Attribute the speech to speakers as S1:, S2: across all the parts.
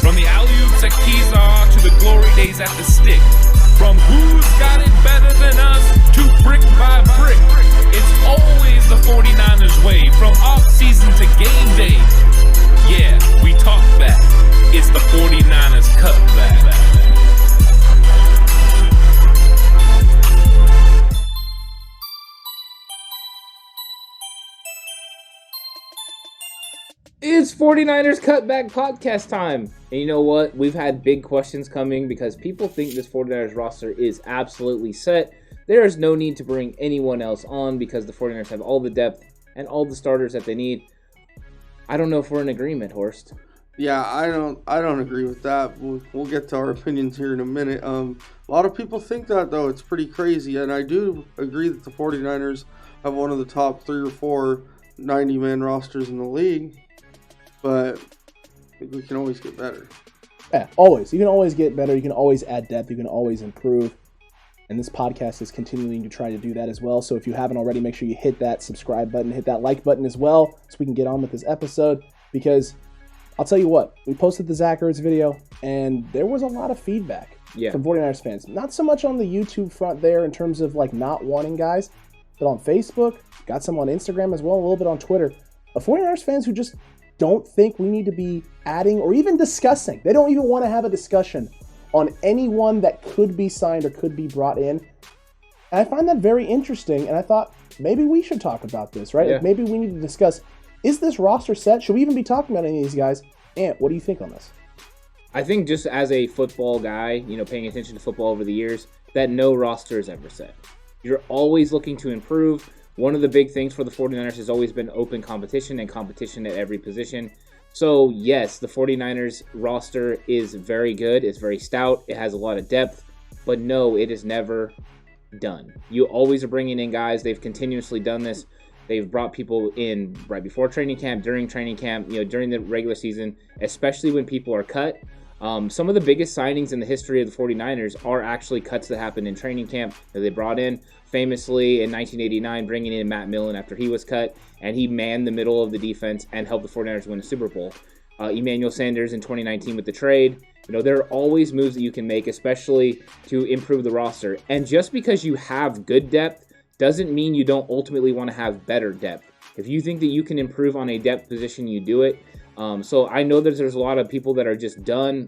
S1: From the alley-oops at Keysaw to the glory days at the stick. From who's got it better than us to brick by brick. It's always the 49ers way, from off-season to game day. Yeah, we talk back. It's the 49ers Cutback.
S2: It's 49ers Cutback Podcast time. And you know what? We've had big questions coming because people think this 49ers roster is absolutely set. There is no need to bring anyone else on because the 49ers have all the depth and all the starters that they need. I don't know if we're in agreement, Horst.
S3: Yeah, I don't agree with that. We'll get to our opinions here in a minute. A lot of people think that, though. It's pretty crazy. And I do agree that the 49ers have one of the top 3 or 4 90-man rosters in the league. But I think we can always get better.
S4: Yeah, always. You can always get better. You can always add depth. You can always improve. And this podcast is continuing to try to do that as well. So if you haven't already, make sure you hit that subscribe button, hit that like button as well, so we can get on with this episode. Because I'll tell you what, we posted the Zach Ertz video, and there was a lot of feedback from 49ers fans. Not so much on the YouTube front there in terms of like not wanting guys, but on Facebook, got some on Instagram as well, a little bit on Twitter, of 49ers fans who just don't think we need to be adding or even discussing. They don't even want to have a discussion on anyone that could be signed or could be brought in. And I find that very interesting, and I thought maybe we should talk about this, right?
S2: Yeah.
S4: Like maybe we need to discuss, is this roster set? Should we even be talking about any of these guys? Ant, what do you think on this?
S2: I think just as a football guy, paying attention to football over the years, that no roster is ever set. You're always looking to improve. One of the big things for the 49ers has always been open competition and competition at every position. So, yes, the 49ers roster is very good. It's very stout. It has a lot of depth. But no, it is never done. You always are bringing in guys. They've continuously done this. They've brought people in right before training camp, during training camp, during the regular season, especially when people are cut. Some of the biggest signings in the history of the 49ers are actually cuts that happened in training camp that they brought in. Famously, in 1989, bringing in Matt Millen after he was cut, and he manned the middle of the defense and helped the 49ers win a Super Bowl. Emmanuel Sanders in 2019 with the trade. There are always moves that you can make, especially to improve the roster. And just because you have good depth doesn't mean you don't ultimately want to have better depth. If you think that you can improve on a depth position, you do it. So I know that there's a lot of people that are just done,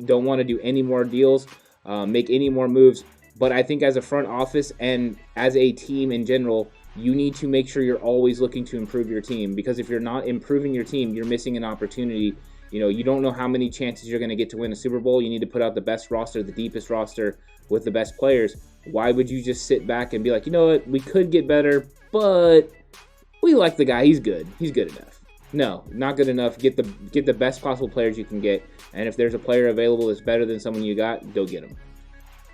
S2: don't want to do any more deals, make any more moves. But I think as a front office and as a team in general, you need to make sure you're always looking to improve your team. Because if you're not improving your team, you're missing an opportunity. You don't know how many chances you're going to get to win a Super Bowl. You need to put out the best roster, the deepest roster with the best players. Why would you just sit back and be like, you know what, we could get better, but we like the guy. He's good. He's good enough. No, not good enough. Get the best possible players you can get. And if there's a player available that's better than someone you got, go get him.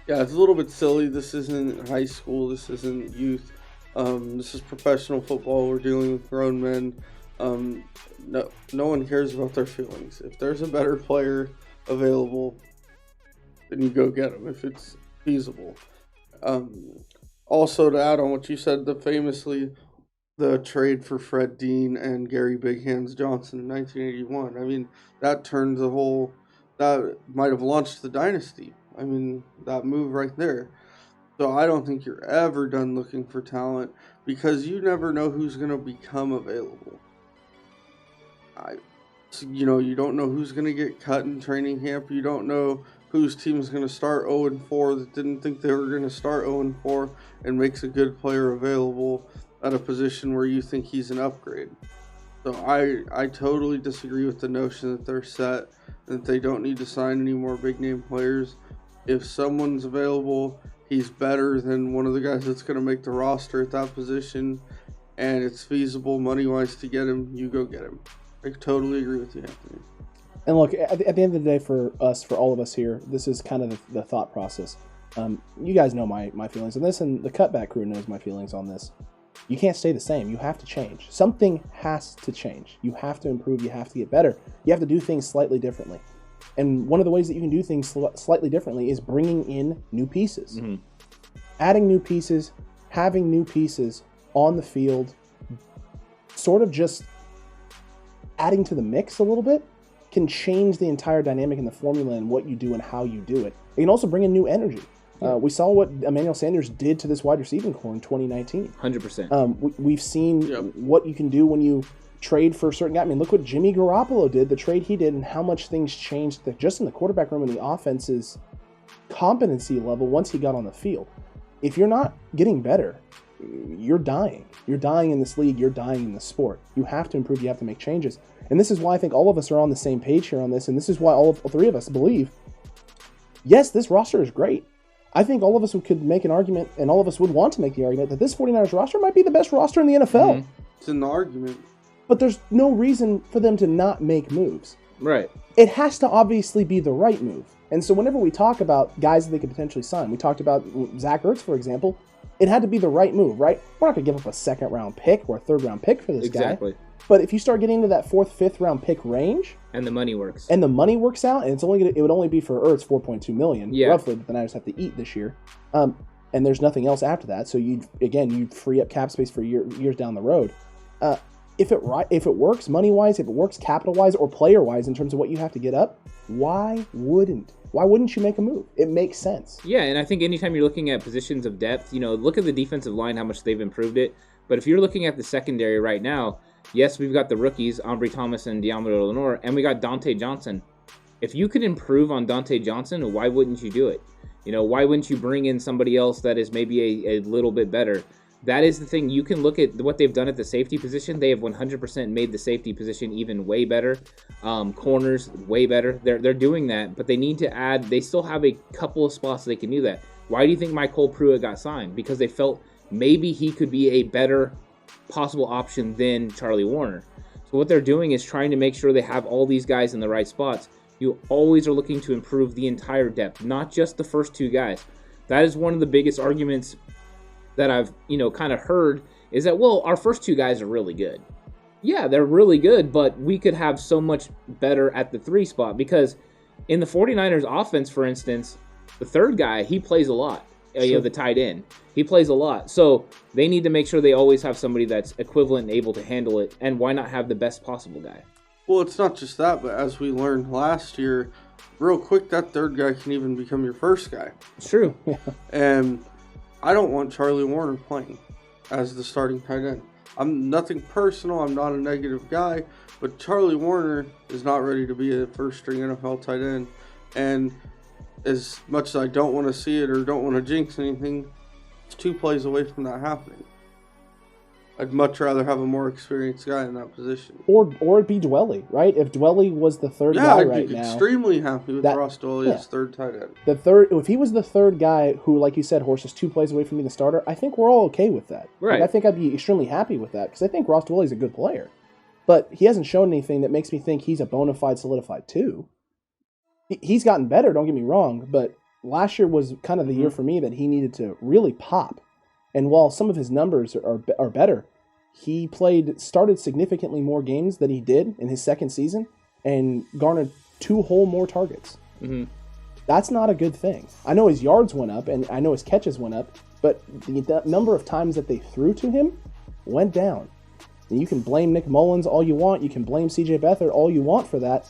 S3: Yeah, it's a little bit silly. This isn't high school. This isn't youth. This is professional football. We're dealing with grown men. No one cares about their feelings. If there's a better player available, then you go get him if it's feasible. Also, to add on what you said, the trade for Fred Dean and Gary Big Hands Johnson in 1981. I mean, that might have launched the dynasty. I mean, that move right there. So I don't think you're ever done looking for talent because you never know who's going to become available. You don't know who's going to get cut in training camp. You don't know whose team is going to start 0-4 that didn't think they were going to start 0-4 and makes a good player available at a position where you think he's an upgrade. So I totally disagree with the notion that they're set, that they don't need to sign any more big-name players. If someone's available, he's better than one of the guys that's going to make the roster at that position, and it's feasible money-wise to get him, you go get him. I totally agree with you, Anthony.
S4: And look, at the end of the day, for all of us here, this is kind of the thought process. You guys know my feelings on this, and the Cutback crew knows my feelings on this. You can't stay the same. You have to change. Something has to change. You have to improve. You have to get better. You have to do things slightly differently. And one of the ways that you can do things slightly differently is bringing in new pieces. Mm-hmm. Adding new pieces, having new pieces on the field, sort of just adding to the mix a little bit, can change the entire dynamic in the formula and what you do and how you do it. It can also bring in new energy. We saw what Emmanuel Sanders did to this wide receiving core in 2019.
S2: 100%.
S4: We've seen what you can do when you trade for a certain guy. I mean, look what Jimmy Garoppolo did, the trade he did, and how much things changed just in the quarterback room and the offense's competency level once he got on the field. If you're not getting better, you're dying. You're dying in this league. You're dying in the sport. You have to improve. You have to make changes. And this is why I think all of us are on the same page here on this, and this is why all three of us believe, yes, this roster is great. I think all of us could make an argument, and all of us would want to make the argument, that this 49ers roster might be the best roster in the NFL.
S2: Mm-hmm.
S3: It's an argument.
S4: But there's no reason for them to not make moves.
S2: Right.
S4: It has to obviously be the right move. And so whenever we talk about guys that they could potentially sign, we talked about Zach Ertz, for example, it had to be the right move, right? We're not going to give up a second-round pick or a third-round pick for this guy.
S2: Exactly.
S4: But if you start getting into that fourth, fifth-round pick range,
S2: and the money works,
S4: and the money works out, and it would only be for Ertz $4.2 million, roughly, that the Niners have to eat this year. And there's nothing else after that, so you'd free up cap space for years down the road. If it works money-wise, if it works capital-wise or player-wise in terms of what you have to get up, why wouldn't you make a move? It makes sense.
S2: Yeah, and I think anytime you're looking at positions of depth, look at the defensive line, how much they've improved it. But if you're looking at the secondary right now, yes, we've got the rookies, Ambry Thomas and Deommodore Lenoir, and we got Dante Johnson. If you could improve on Dante Johnson, why wouldn't you do it? Why wouldn't you bring in somebody else that is maybe a little bit better? That is the thing. You can look at what they've done at the safety position. They have 100% made the safety position even way better. Corners, way better. They're doing that, but they need to add. They still have a couple of spots they can do that. Why do you think Michael Pruitt got signed? Because they felt maybe he could be a better possible option than Charlie Warner. So what they're doing is trying to make sure they have all these guys in the right spots. You always are looking to improve the entire depth, not just the first two guys. That is one of the biggest arguments that I've, kind of heard is that, well, our first two guys are really good. Yeah, they're really good, but we could have so much better at the 3 spot because in the 49ers offense, for instance, the third guy, he plays a lot. Sure. The tight end. He plays a lot. So they need to make sure they always have somebody that's equivalent and able to handle it. And why not have the best possible guy?
S3: Well, it's not just that, but as we learned last year, real quick, that third guy can even become your first guy.
S2: It's true.
S3: And I don't want Charlie Warner playing as the starting tight end. I'm nothing personal. I'm not a negative guy, but Charlie Warner is not ready to be a first-string NFL tight end. And as much as I don't want to see it or don't want to jinx anything, it's 2 plays away from that happening. I'd much rather have a more experienced guy in that position.
S4: Or it'd be Dwelly, right? If Dwelly was the third guy right now.
S3: Yeah, I'd be extremely happy with Ross Dwelly as third tight end.
S4: If he was the third guy who, like you said, Horse, is 2 plays away from being the starter, I think we're all okay with that.
S2: Right.
S4: I think I'd be extremely happy with that because I think Ross Dwelly's a good player. But he hasn't shown anything that makes me think he's a bona fide solidified 2. He's gotten better, don't get me wrong, but last year was kind of the year for me that he needed to really pop. And while some of his numbers are better, he started significantly more games than he did in his second season and garnered 2 whole more targets. Mm-hmm. That's not a good thing. I know his yards went up and I know his catches went up, but the number of times that they threw to him went down. And you can blame Nick Mullins all you want. You can blame C.J. Beathard all you want for that.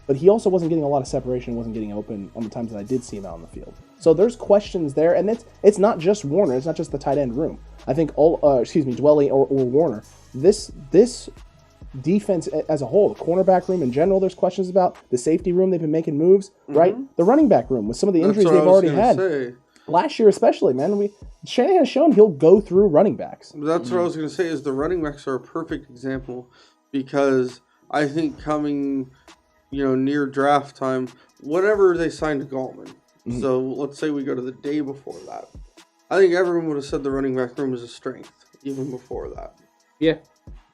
S4: But he also wasn't getting a lot of separation, wasn't getting open on the times that I did see him out on the field. So there's questions there, and it's not just Warner, it's not just the tight end room. I think Dwelly or Warner. This defense as a whole, the cornerback room in general, there's questions about. The safety room, they've been making moves, right? The running back room with some of the injuries they've already had. Last year especially, man. Shanahan has shown he'll go through running backs.
S3: That's what I was going to say is the running backs are a perfect example because I think coming near draft time, whenever they signed Gallman. So let's say we go to the day before that. I think everyone would have said the running back room is a strength, even before that.
S2: Yeah.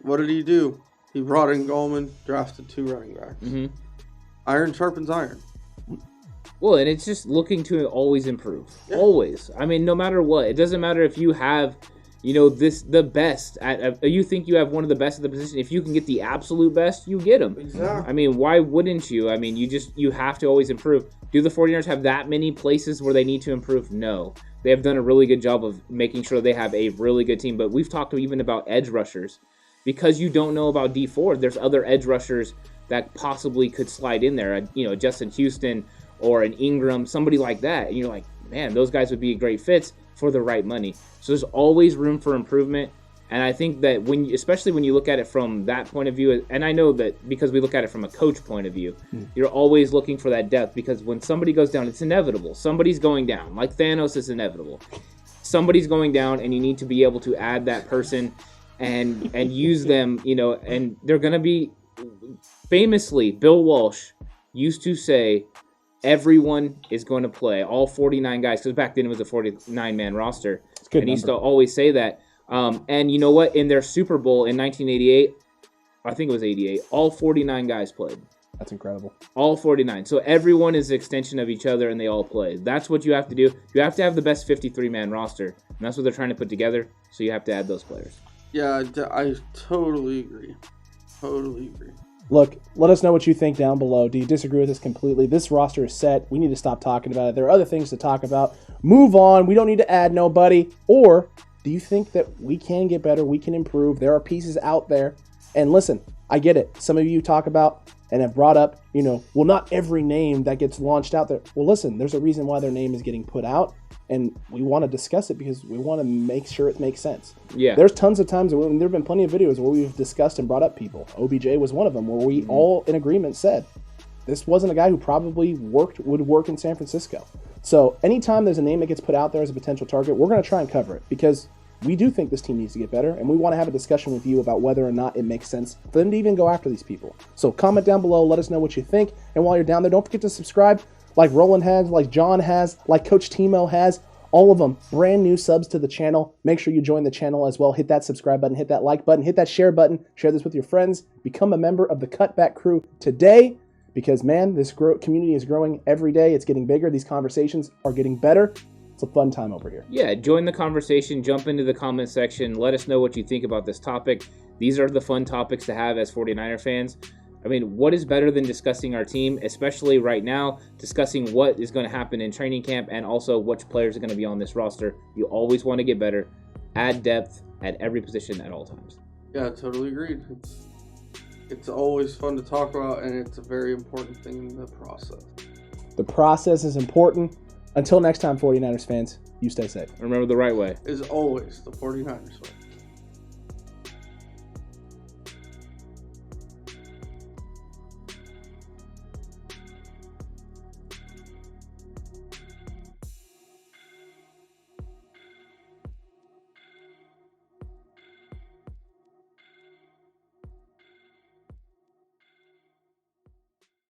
S3: What did he do? He brought in Gallman, drafted 2 running backs. Mm-hmm. Iron sharpens iron.
S2: Well, and it's just looking to always improve. Yeah. Always. I mean, no matter what. It doesn't matter if you have the best. You think you have one of the best at the position. If you can get the absolute best, you get them.
S3: Exactly.
S2: I mean, why wouldn't you? I mean, you have to always improve. Do the 49ers have that many places where they need to improve? No. They have done a really good job of making sure they have a really good team. But we've talked even about edge rushers. Because you don't know about D Ford, there's other edge rushers that possibly could slide in there. Justin Houston or an Ingram, somebody like that. And you're like, man, those guys would be great fits for the right money. So there's always room for improvement. And I think that especially when you look at it from that point of view, and I know that because we look at it from a coach point of view, you're always looking for that depth, because when somebody goes down, it's inevitable. Somebody's going down. Like Thanos is inevitable. Somebody's going down, and you need to be able to add that person and use them, and they're going to be, famously, Bill Walsh used to say, everyone is going to play, all 49 guys, because back then it was a 49-man roster, and he used to always say that. And you know what? In their Super Bowl in 1988, I think it was 88, all 49 guys played.
S4: That's incredible.
S2: All 49. So everyone is an extension of each other, and they all play. That's what you have to do. You have to have the best 53-man roster, and that's what they're trying to put together, so you have to add those players.
S3: Yeah, I totally agree. Totally agree.
S4: Look, let us know what you think down below. Do you disagree with us completely? This roster is set. We need to stop talking about it. There are other things to talk about. Move on. We don't need to add nobody. Or do you think that we can get better? We can improve. There are pieces out there. And listen, I get it. Some of you talk about and have brought up, well, not every name that gets launched out there. Well, listen, there's a reason why their name is getting put out. And we want to discuss it because we want to make sure it makes sense.
S2: Yeah.
S4: There's tons of times, there have been plenty of videos where we've discussed and brought up people. OBJ was one of them, where we all in agreement said, this wasn't a guy who probably would work in San Francisco. So anytime there's a name that gets put out there as a potential target, we're going to try and cover it, because we do think this team needs to get better, and we want to have a discussion with you about whether or not it makes sense for them to even go after these people. So comment down below, let us know what you think, and while you're down there, don't forget to subscribe, like Roland has, like John has, like Coach Timo has, all of them, brand new subs to the channel. Make sure you join the channel as well. Hit that subscribe button, hit that like button, hit that share button, share this with your friends, become a member of the Cutback crew today, because man, this community is growing every day. It's getting bigger. These conversations are getting better. It's a fun time over here.
S2: Yeah, join the conversation, jump into the comment section, let us know what you think about this topic. These are the fun topics to have as 49er fans. I mean, what is better than discussing our team, especially right now, discussing what is going to happen in training camp and also which players are going to be on this roster. You always want to get better, add depth at every position at all times.
S3: Yeah, totally agreed. It's always fun to talk about, and it's a very important thing in the process.
S4: The process is important. Until next time, 49ers fans, you stay safe.
S2: Remember the right way
S3: is always the 49ers way.